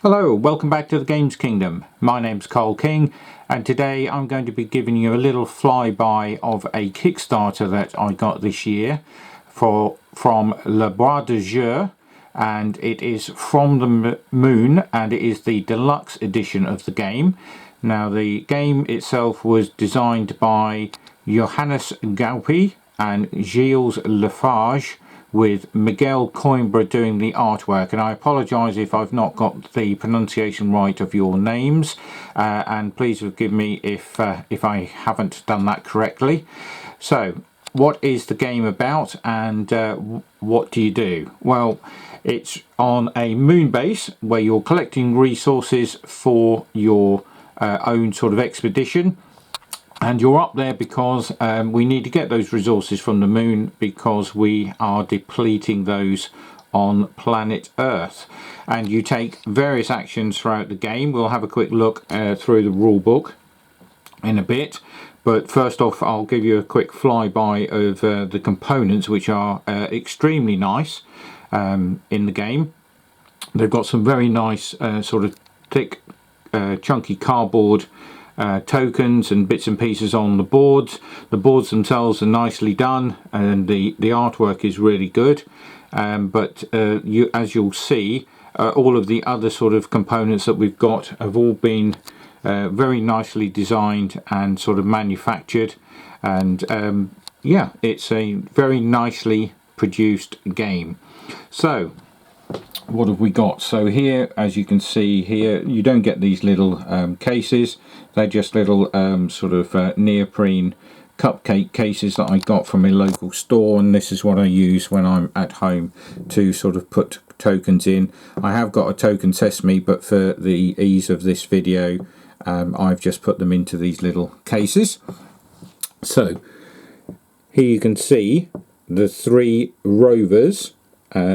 Hello, welcome back to the Games Kingdom. My name's Cole King, and today I'm going to be giving you a little flyby of a Kickstarter that I got this year from Le Bois de Jeu, and it is From the Moon, and it is the deluxe edition of the game. Now, the game itself was designed by Johannes Gaupi and Gilles Lafarge, with Miguel Coimbra doing the artwork, and I apologise if I've not got the pronunciation right of your names, and please forgive me if I haven't done that correctly. So, what is the game about, and what do you do? Well, it's on a moon base where you're collecting resources for your own sort of expedition. And you're up there because we need to get those resources from the moon because we are depleting those on planet Earth. And you take various actions throughout the game. We'll have a quick look through the rule book in a bit. But first off, I'll give you a quick flyby of the components, which are extremely nice in the game. They've got some very nice sort of thick, chunky cardboard tokens and bits and pieces on the boards. The boards themselves are nicely done, and the artwork is really good. But as you'll see, all of the other sort of components that we've got have all been very nicely designed and sort of manufactured. And yeah, it's a very nicely produced game. So, what have we got? So here, as you can see here, you don't get these little cases. They're just little sort of neoprene cupcake cases that I got from a local store, and this is what I use when I'm at home to sort of put tokens in. I have got a token sesame, but for the ease of this video, I've just put them into these little cases. So here you can see the 3 rovers.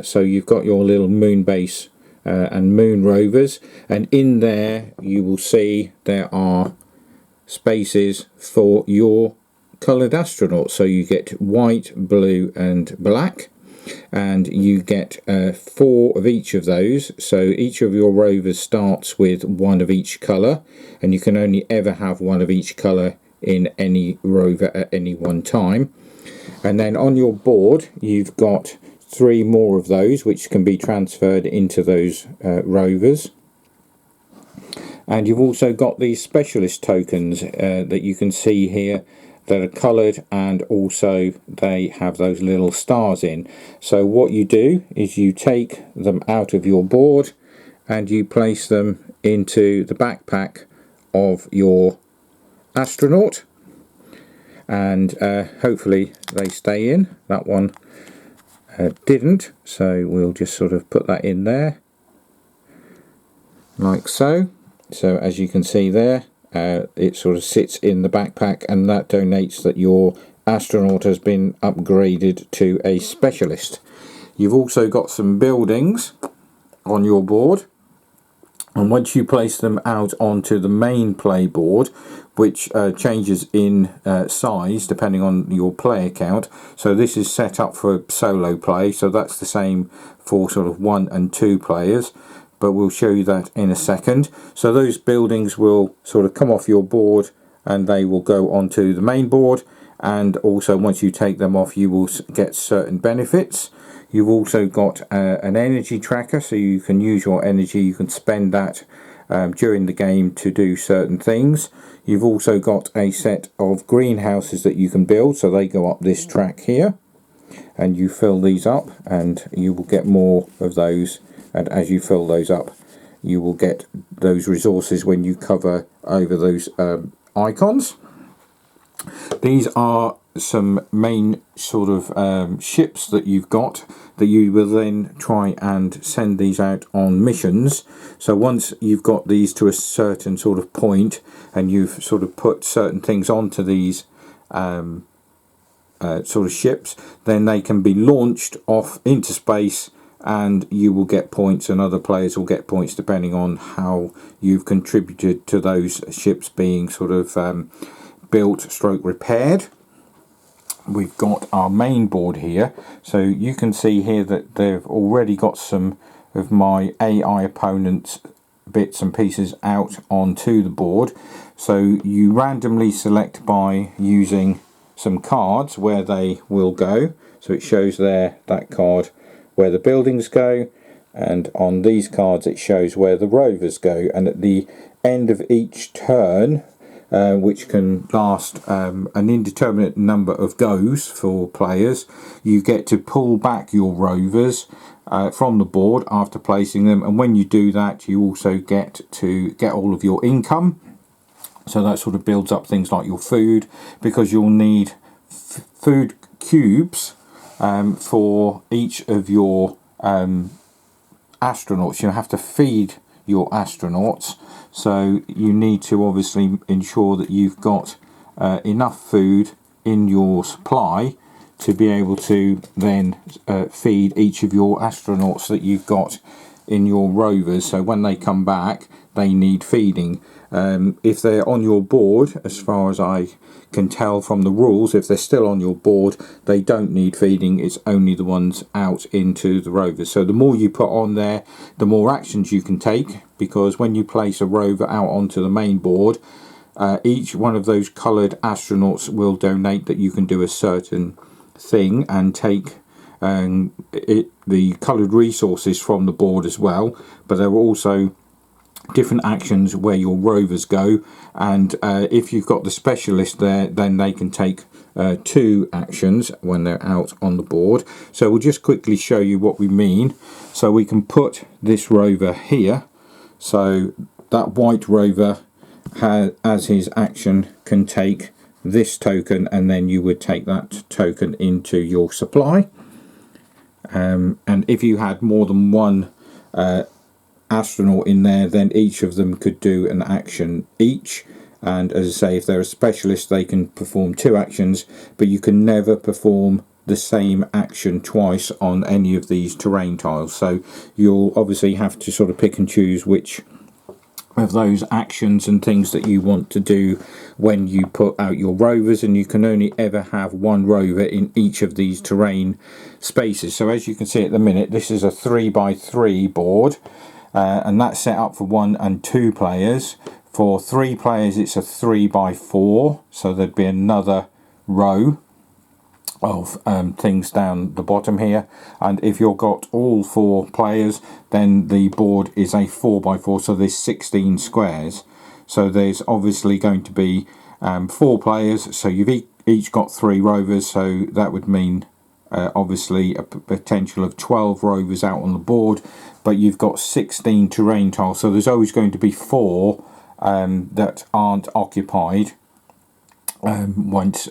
So you've got your little moon base and moon rovers, and in there you will see there are spaces for your coloured astronauts. So you get white, blue and black, and you get 4 of each of those. So each of your rovers starts with 1 of each colour, and you can only ever have 1 of each colour in any rover at any one time. And then on your board you've got 3 more of those which can be transferred into those rovers. And you've also got these specialist tokens that you can see here that are coloured, and also they have those little stars in. So what you do is you take them out of your board and you place them into the backpack of your astronaut, and hopefully they stay in. That one didn't, so we'll just sort of put that in there like so. So as you can see there, it sort of sits in the backpack, and that donates that your astronaut has been upgraded to a specialist. You've also got some buildings on your board, and once you place them out onto the main play board, which changes in size depending on your player count. So this is set up for solo play, so that's the same for sort of 1 and 2 players, but we'll show you that in a second. So those buildings will sort of come off your board and they will go onto the main board, and also once you take them off you will get certain benefits. You've also got an energy tracker, so you can use your energy, you can spend that during the game to do certain things. You've also got a set of greenhouses that you can build, so they go up this track here, and you fill these up and you will get more of those, and as you fill those up you will get those resources when you cover over those icons. These are some main sort of ships that you've got that you will then try and send these out on missions. So once you've got these to a certain sort of point and you've sort of put certain things onto these sort of ships, then they can be launched off into space, and you will get points and other players will get points depending on how you've contributed to those ships being sort of built stroke repaired. We've got our main board here, so you can see here that they've already got some of my AI opponents bits and pieces out onto the board. So you randomly select by using some cards where they will go. So it shows there, that card, where the buildings go, and on these cards it shows where the rovers go. And at the end of each turn, which can last an indeterminate number of goes for players, you get to pull back your rovers from the board after placing them, and when you do that you also get to get all of your income. So that sort of builds up things like your food, because you'll need food cubes for each of your astronauts. You have to feed your astronauts, so you need to obviously ensure that you've got enough food in your supply to be able to then feed each of your astronauts that you've got in your rovers. So when they come back, they need feeding. If they're on your board, as far as I can tell from the rules, if they're still on your board, they don't need feeding. It's only the ones out into the rovers. So the more you put on there, the more actions you can take, because when you place a rover out onto the main board, each one of those coloured astronauts will donate that you can do a certain thing and take the coloured resources from the board as well. But there are also different actions where your rovers go, and if you've got the specialist there, then they can take 2 actions when they're out on the board. So we'll just quickly show you what we mean. So we can put this rover here, so that white rover as his action can take this token, and then you would take that token into your supply. And if you had more than one astronaut in there, then each of them could do an action each. And as I say, if they're a specialist, they can perform 2 actions, but you can never perform the same action twice on any of these terrain tiles. So you'll obviously have to sort of pick and choose which of those actions and things that you want to do when you put out your rovers, and you can only ever have one rover in each of these terrain spaces. So as you can see at the minute, this is a 3x3 board, and that's set up for 1 and 2 players. For 3 players it's a 3x4, so there'd be another row of things down the bottom here. And if you've got all 4 players, then the board is a 4x4, so there's 16 squares. So there's obviously going to be 4 players, so you've each got 3 rovers, so that would mean obviously a potential of 12 rovers out on the board, but you've got 16 terrain tiles, so there's always going to be 4 that aren't occupied once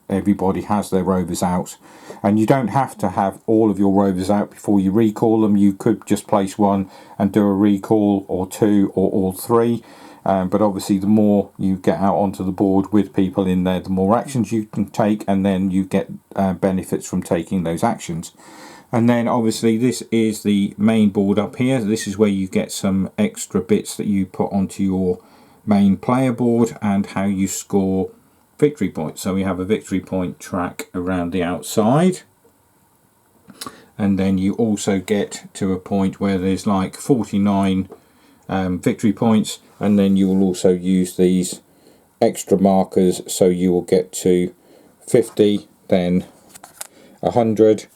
everybody has their rovers out. And you don't have to have all of your rovers out before you recall them. You could just place 1 and do a recall, or 2, or all 3. But obviously the more you get out onto the board with people in there, the more actions you can take, and then you get benefits from taking those actions. And then obviously this is the main board up here. This is where you get some extra bits that you put onto your main player board, and how you score victory points. So we have a victory point track around the outside, and then you also get to a point where there's like 49 victory points, and then you will also use these extra markers, so you will get to 50, then 100,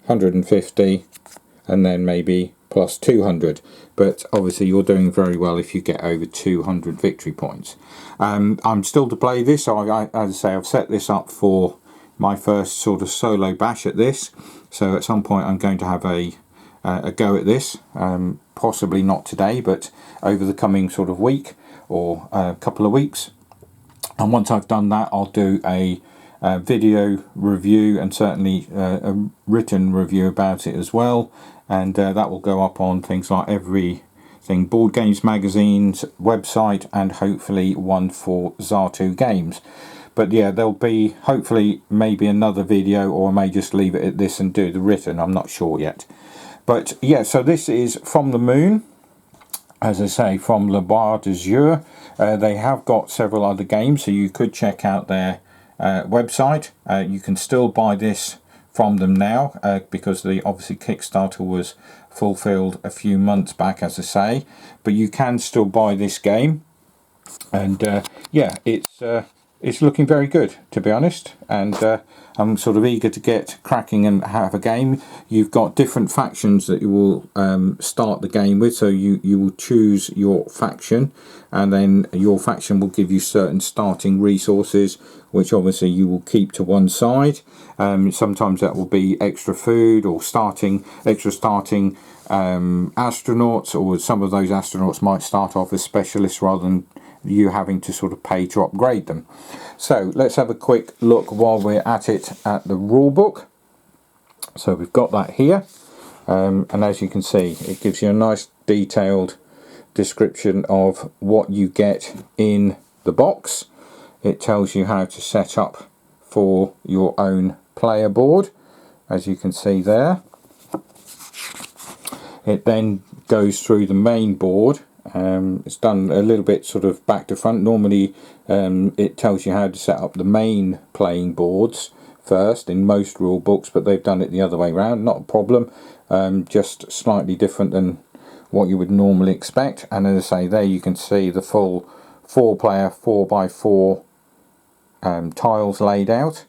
150, and then maybe plus 200. But obviously you're doing very well if you get over 200 victory points. I'm still to play this, so as I say, I've set this up for my first sort of solo bash at this. So at some point I'm going to have a go at this, possibly not today, but over the coming sort of week or a couple of weeks. And once I've done that, I'll do a video review, and certainly a written review about it as well. And that will go up on things like everything Board Games Magazine's website, and hopefully one for Zartu Games. But yeah, there'll be hopefully maybe another video, or I may just leave it at this and do the written. I'm not sure yet. But yeah, so this is From the Moon, as I say, from Le Bar d'Azur. They have got several other games, so you could check out their website. You can still buy this from them now, because the obviously Kickstarter was fulfilled a few months back, as I say, but you can still buy this game. And yeah, it's looking very good, to be honest, and I'm sort of eager to get cracking and have a game. You've got different factions that you will start the game with, so you will choose your faction, and then your faction will give you certain starting resources, which obviously you will keep to one side. Sometimes that will be extra food or extra starting astronauts, or some of those astronauts might start off as specialists rather than you having to sort of pay to upgrade them. So let's have a quick look while we're at it at the rule book. So we've got that here, and as you can see, it gives you a nice detailed description of what you get in the box. It tells you how to set up for your own player board, as you can see there. It then goes through the main board. It's done a little bit sort of back to front. Normally it tells you how to set up the main playing boards first in most rule books, but they've done it the other way around. Not a problem, just slightly different than what you would normally expect. And as I say, there you can see the full 4-player 4x4 tiles laid out.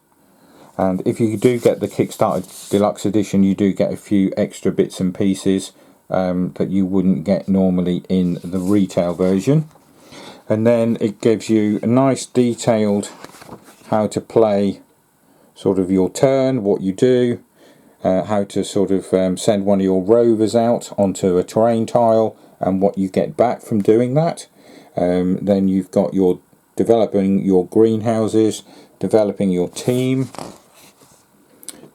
And if you do get the Kickstarter Deluxe Edition, you do get a few extra bits and pieces that you wouldn't get normally in the retail version. And then it gives you a nice detailed how to play sort of your turn, what you do, how to sort of send one of your rovers out onto a terrain tile, and what you get back from doing that. Then you've got your developing your greenhouses, developing your team,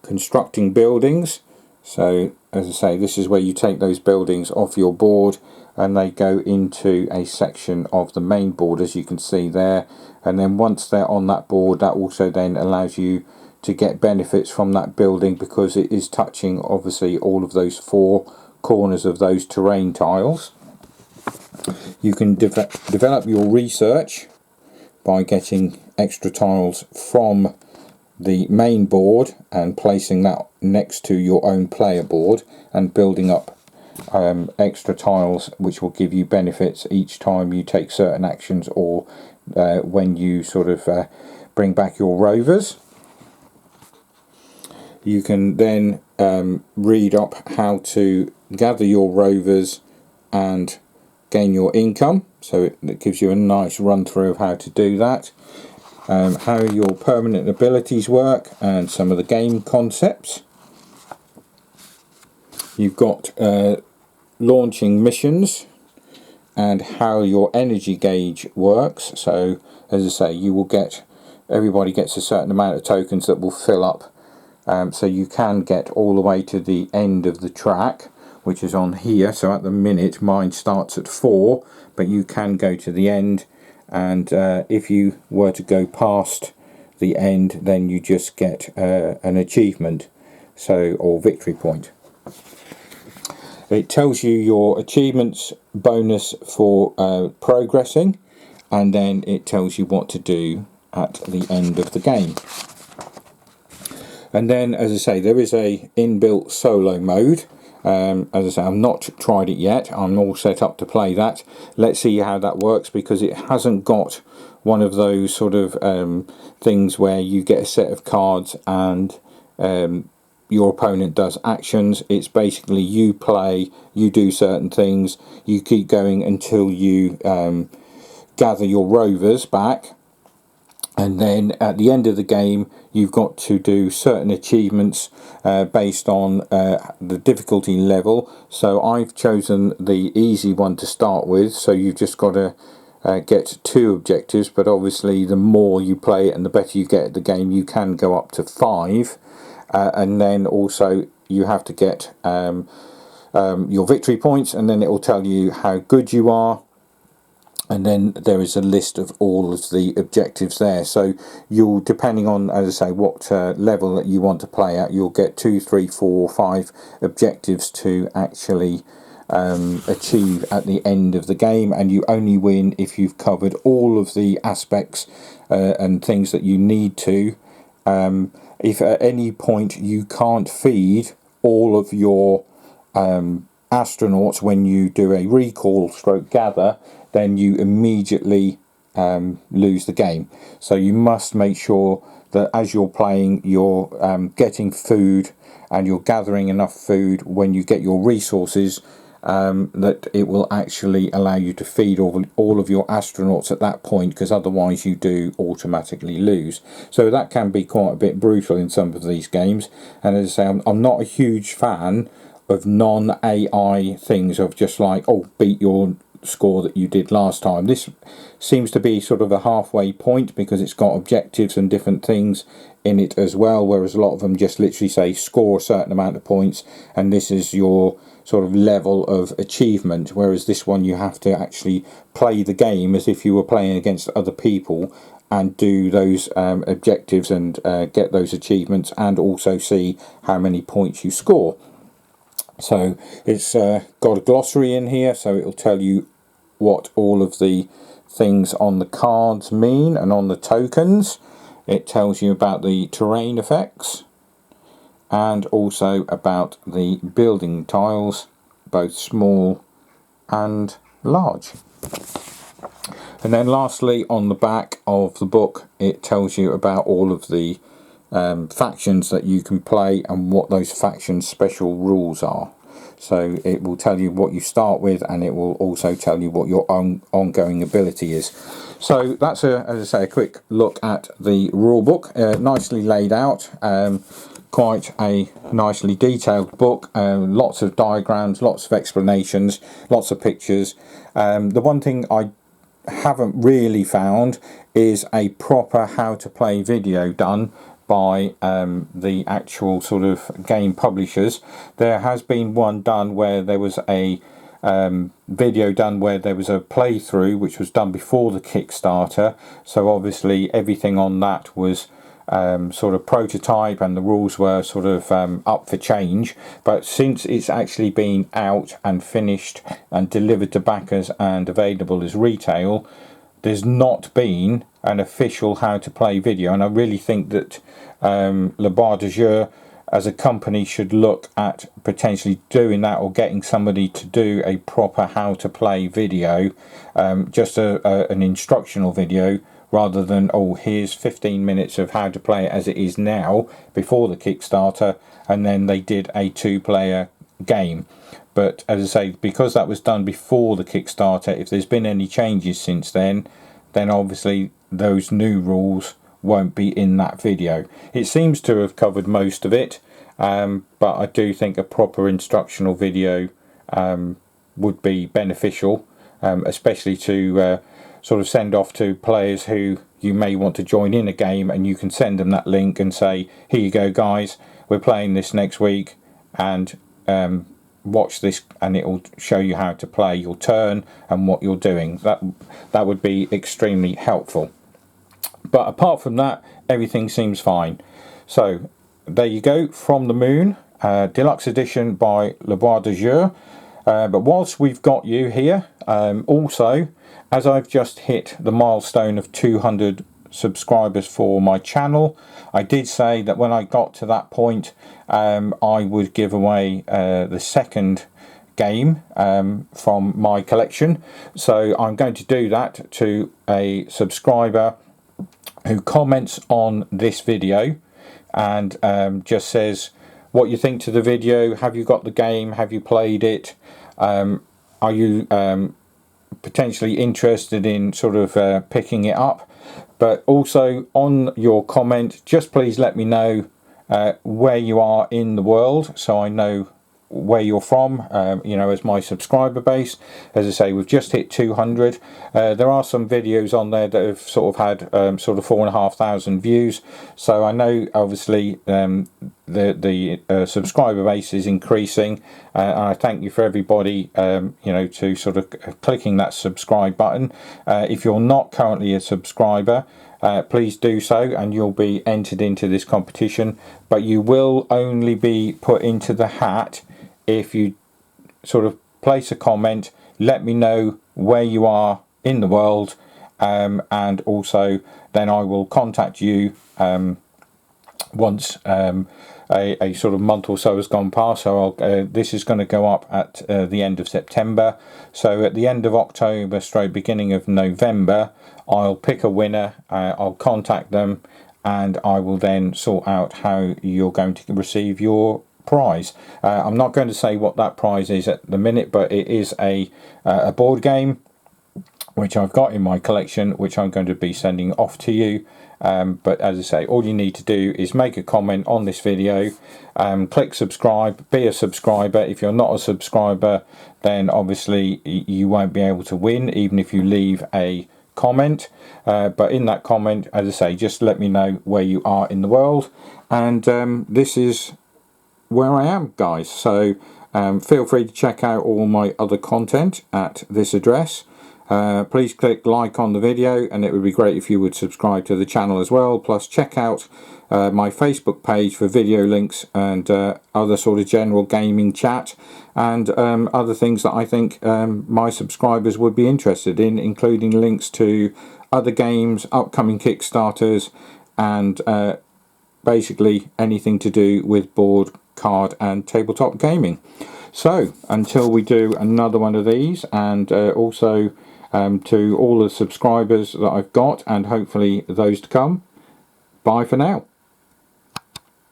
constructing buildings. So as I say, this is where you take those buildings off your board and they go into a section of the main board, as you can see there. And then once they're on that board, that also then allows you to get benefits from that building, because it is touching obviously all of those 4 corners of those terrain tiles. You can develop your research by getting extra tiles from the main board and placing that next to your own player board and building up extra tiles, which will give you benefits each time you take certain actions, or when you sort of bring back your rovers. You can then read up how to gather your rovers and gain your income, so it gives you a nice run through of how to do that. How your permanent abilities work and some of the game concepts. You've got launching missions and how your energy gauge works. So as I say, you will get, everybody gets a certain amount of tokens that will fill up, so you can get all the way to the end of the track, which is on here. So at the minute mine starts at 4, but you can go to the end. And if you were to go past the end, then you just get an achievement, or victory point. It tells you your achievements bonus for progressing, and then it tells you what to do at the end of the game. And then, as I say, there is a inbuilt solo mode. As I say, I've not tried it yet. I'm all set up to play that. Let's see how that works, because it hasn't got one of those sort of things where you get a set of cards and your opponent does actions. It's basically you play, you do certain things, you keep going until you gather your rovers back, and then at the end of the game you've got to do certain achievements based on the difficulty level. So I've chosen the easy one to start with, so you've just got to get 2 objectives, but obviously the more you play it and the better you get at the game, you can go up to 5, and then also you have to get your victory points, and then it will tell you how good you are. And then there is a list of all of the objectives there. So you'll, depending on, as I say, what level that you want to play at, you'll get 2, 3, 4, 5 objectives to actually achieve at the end of the game. And you only win if you've covered all of the aspects and things that you need to. if at any point you can't feed all of your astronauts when you do a recall stroke gather, then you immediately lose the game. So you must make sure that as you're playing, you're getting food and you're gathering enough food when you get your resources, that it will actually allow you to feed all of your astronauts at that point, because otherwise you do automatically lose. So that can be quite a bit brutal in some of these games. And as I say, I'm not a huge fan of non-AI things, of just like, oh, beat your score that you did last time. This seems to be sort of a halfway point, because it's got objectives and different things in it as well, whereas a lot of them just literally say score a certain amount of points and this is your sort of level of achievement, whereas this one you have to actually play the game as if you were playing against other people and do those objectives and get those achievements, and also see how many points you score. So it's got a glossary in here, so it'll tell you what all of the things on the cards mean, and on the tokens it tells you about the terrain effects and also about the building tiles, both small and large. And then lastly, on the back of the book, it tells you about all of the factions that you can play and what those factions' special rules are. So it will tell you what you start with, and it will also tell you what your ongoing ability is. So that's, as I say, a quick look at the rule book. Nicely laid out, quite a nicely detailed book. Lots of diagrams, lots of explanations, lots of pictures. The one thing I haven't really found is a proper how to play video done by the actual sort of game publishers. There has been one done where there was a video done where there was a playthrough which was done before the Kickstarter, so obviously everything on that was sort of prototype and the rules were sort of up for change. But since it's actually been out and finished and delivered to backers and available as retail, there's not been an official how to play video, and I really think that Le Bar de Jeu as a company should look at potentially doing that, or getting somebody to do a proper how to play video, just an instructional video, rather than, oh, here's 15 minutes of how to play it as it is now before the Kickstarter, and then they did a 2-player game. But as I say, because that was done before the Kickstarter, if there's been any changes since then obviously those new rules won't be in that video. It seems to have covered most of it, but I do think a proper instructional video would be beneficial, especially to sort of send off to players who you may want to join in a game, and you can send them that link and say, here you go guys, we're playing this next week, and watch this, and it will show you how to play your turn and what you're doing. That would be extremely helpful. But apart from that, everything seems fine. So there you go, From the Moon, deluxe edition by Le Bar de Jeu. But whilst we've got you here, also, as I've just hit the milestone of 200 subscribers for my channel, I did say that when I got to that point, I would give away the second game from my collection. So I'm going to do that to a subscriber who comments on this video and just says what you think to the video. Have you got the game? Have you played it? Are you potentially interested in sort of picking it up? But also on your comment, just please let me know where you are in the world, so I know where you're from, you know, as my subscriber base. As I say, we've just hit 200. There are some videos on there that have sort of had sort of 4,500 views, so I know obviously the subscriber base is increasing, and I thank you for everybody you know, to sort of clicking that subscribe button. If you're not currently a subscriber, please do so, and you'll be entered into this competition, but you will only be put into the hat if you sort of place a comment, let me know where you are in the world, and also then I will contact you once a sort of month or so has gone past. So this is going to go up at the end of September. So at the end of October straight beginning of November, I'll pick a winner, I'll contact them, and I will then sort out how you're going to receive your prize. I'm not going to say what that prize is at the minute, but it is a board game which I've got in my collection, which I'm going to be sending off to you. But as I say, all you need to do is make a comment on this video, click subscribe, be a subscriber. If you're not a subscriber, then obviously you won't be able to win, even if you leave a comment. But in that comment, as I say, just let me know where you are in the world, and this is where I am, guys. So feel free to check out all my other content at this address. Please click like on the video, and it would be great if you would subscribe to the channel as well. Plus check out my Facebook page for video links and other sort of general gaming chat and other things that I think my subscribers would be interested in, including links to other games, upcoming Kickstarters, and basically anything to do with board, card and tabletop gaming. So until we do another one of these, and also to all the subscribers that I've got, and hopefully those to come, bye for now.